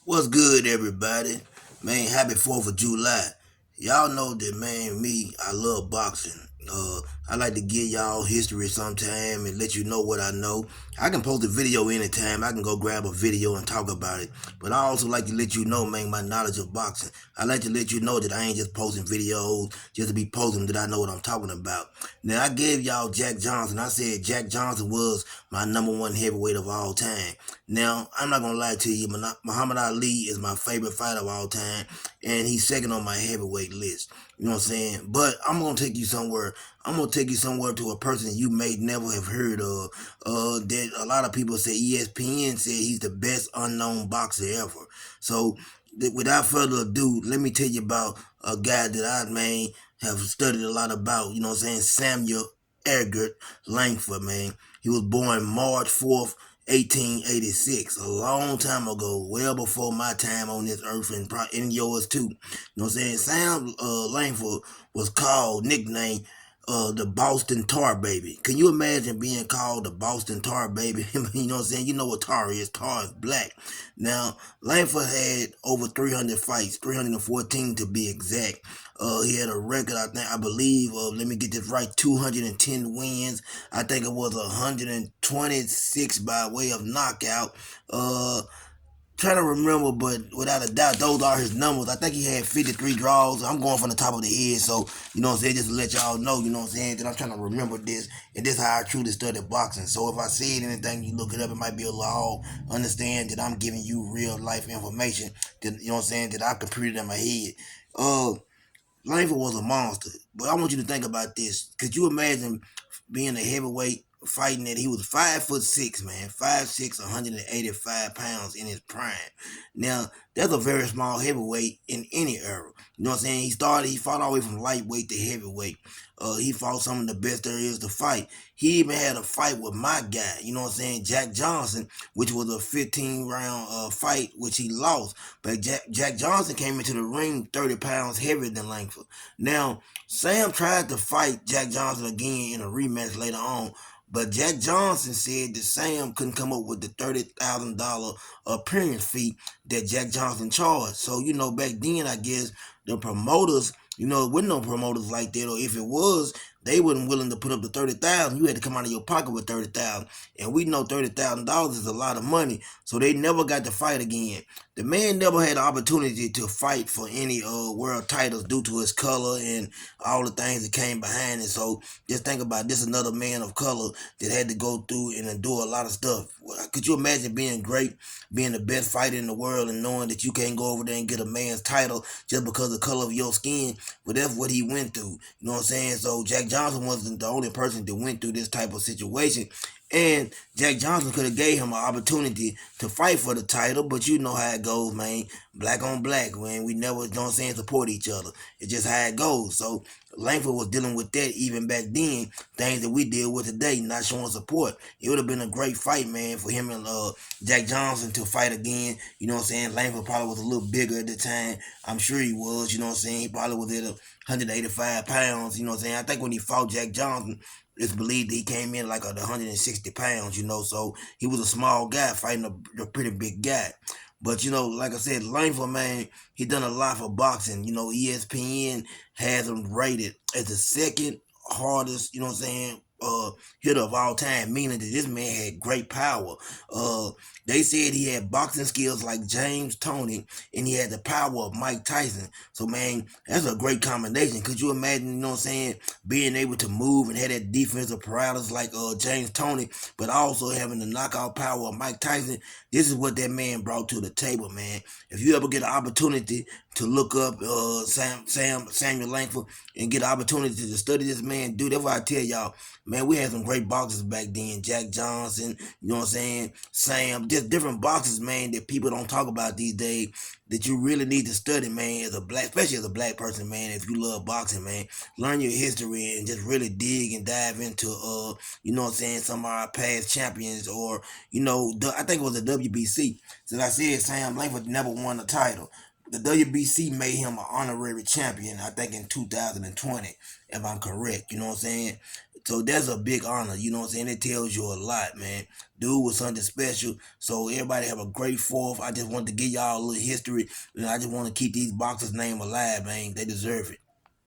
What's good, everybody? Man, happy 4th of July. Y'all know that, man, me, I love boxing. I like to give y'all history sometime and let you know what I know. I can post a video anytime. I can go grab a video and talk about it. But I also like to let you know, man, my knowledge of boxing. I like to let you know that I ain't just posting videos just to be posting that I know what I'm talking about. Now, I gave y'all Jack Johnson. I said Jack Johnson was my number one heavyweight of all time. Now, I'm not gonna lie to you, Muhammad Ali is my favorite fighter of all time, and he's second on my heavyweight list. You know what I'm saying? But I'm gonna take you somewhere. I'm gonna take you somewhere to a person you may never have heard of. That a lot of people say ESPN said he's the best unknown boxer ever. So, without further ado, let me tell you about a guy that I have studied a lot about. You know what I'm saying? Samuel Egbert Langford, man. He was born March 4th, 1886, a long time ago, well before my time on this earth and in yours too. You know what I'm saying? Sam Langford was called, nicknamed, the Boston Tar Baby. Can you imagine being called the Boston Tar Baby? You know what I'm saying? You know what tar is. Tar is black. Now, Langford had over 300 fights, 314 to be exact. He had a record, I believe, of, let me get this right, 210 wins. I think it was 126 by way of knockout. Uh, Trying to remember, but without a doubt, those are his numbers. I think he had 53 draws. I'm going from the top of the head, so you know what I'm saying, just to let y'all know, you know what I'm saying, that I'm trying to remember this, and this is how I truly studied boxing. So if I said anything, you look it up, it might be a little off. Understand that I'm giving you real life information that you know what I'm saying, that I computed in my head. Uh Langford was a monster. But I want you to think about this. Could you imagine being a heavyweight fighting that he was 5'6", man, 5'6", 185 pounds in his prime. Now, that's a very small heavyweight in any era. You know what I'm saying? He fought all the way from lightweight to heavyweight. He fought some of the best there is to fight. He even had a fight with my guy, you know what I'm saying, Jack Johnson, which was a 15-round fight, which he lost. But Jack Johnson came into the ring 30 pounds heavier than Langford. Now, Sam tried to fight Jack Johnson again in a rematch later on, but Jack Johnson said that Sam couldn't come up with the $30,000 appearance fee that Jack Johnson charged. So, you know, back then, I guess the promoters, you know, with no promoters like that, or if it was, they wasn't willing to put up the 30,000. You had to come out of your pocket with 30,000, and we know $30,000 is a lot of money. So they never got to fight again. The man never had the opportunity to fight for any world titles due to his color and all the things that came behind it. So just think about this: another man of color that had to go through and endure a lot of stuff. Could you imagine being great, being the best fighter in the world, and knowing that you can't go over there and get a man's title just because of the color of your skin? But that's what he went through. You know what I'm saying? So Jack Johnson wasn't the only person that went through this type of situation. And Jack Johnson could have gave him an opportunity to fight for the title, but you know how it goes, man. Black on black, man. We never, you know what I'm saying, support each other. It's just how it goes. So Langford was dealing with that even back then, things that we deal with today, not showing support. It would have been a great fight, man, for him and Jack Johnson to fight again. You know what I'm saying? Langford probably was a little bigger at the time. I'm sure he was, you know what I'm saying? He probably was at 185 pounds, you know what I'm saying? I think when he fought Jack Johnson, it's believed that he came in like 160 pounds, you know, so he was a small guy fighting a pretty big guy. But, you know, like I said, Langford, man, he done a lot for boxing. You know, ESPN has him rated as the second hardest, you know what I'm saying, hitter of all time, meaning that this man had great power. Uh, they said he had boxing skills like James Toney, and he had the power of Mike Tyson. So, man, that's a great combination. Could you imagine, you know what I'm saying, being able to move and have that defensive paralysis like James Toney, but also having the knockout power of Mike Tyson? This is what that man brought to the table, man. If you ever get an opportunity to look up Samuel Langford and get an opportunity to study this man, dude, that's why I tell y'all, man, we had some great boxers back then. Jack Johnson, you know what I'm saying, Sam, just different boxers, man, that people don't talk about these days that you really need to study, man, as a black, especially as a black person, man. If you love boxing, man, learn your history and just really dig and dive into, you know what I'm saying, some of our past champions, or you know, I think it was the WBC. Since I said Sam Langford never won a title, the WBC made him an honorary champion, I think in 2020, if I'm correct. You know what I'm saying? So that's a big honor, you know what I'm saying? It tells you a lot, man. Dude was something special. So everybody have a great fourth. I just want to give y'all a little history, and I just want to keep these boxers' name alive, man. They deserve it.